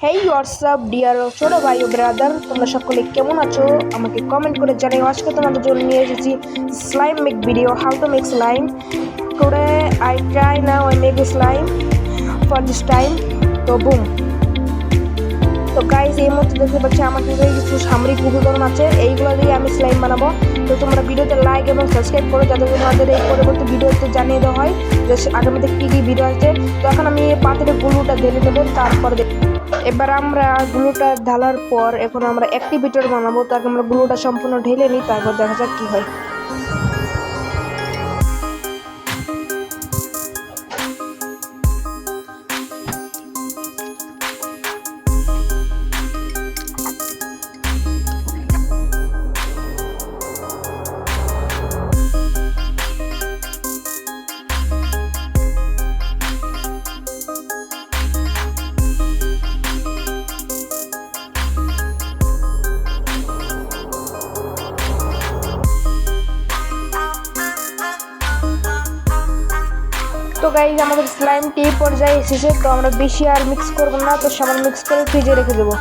হেই WhatsApp deer ছোট ভাই ও brother, তোমরা সকলে কেমন আছো আমাকে কমেন্ট করে জানিও। আজকে তোমাদের জন্য নিয়ে এসেছি slime make video, how to make slime. Today I try now I make slime for this time. তো বুম, তো গাইজ এই মুহূর্তে দেখতে পাচ্ছি আমার কাছে কিছু সামরিক উপকরণ আছে, এইগুলো দিয়ে আমি স্লাইম বানাবো। তো তোমরা ভিডিওতে লাইক এবং সাবস্ক্রাইব করো যাতে তোমাদের এই পরবর্তী ভিডিওতে জানিয়ে দেওয়া হয় যে আগামীতে কী কী ভিডিও আছে। তো এখন আমি পাত্রে গ্লুটা ঢেলে নেবো, তারপরে এবার আমরা গ্লুটা ঢালার পর এখন আমরা অ্যাক্টিভেটর বানাবো। তাকে আমরা গ্লুটা সম্পূর্ণ ঢেলে নিই, তারপর দেখা যাক কী হয়। তো গাইজ আমাদের স্লাইমটি এই পর্যায়ে এসেছে, তো আমরা বেশি আর মিক্স করবো না, তো সামান্য মিক্স করে ফ্রিজে রেখে দেবো।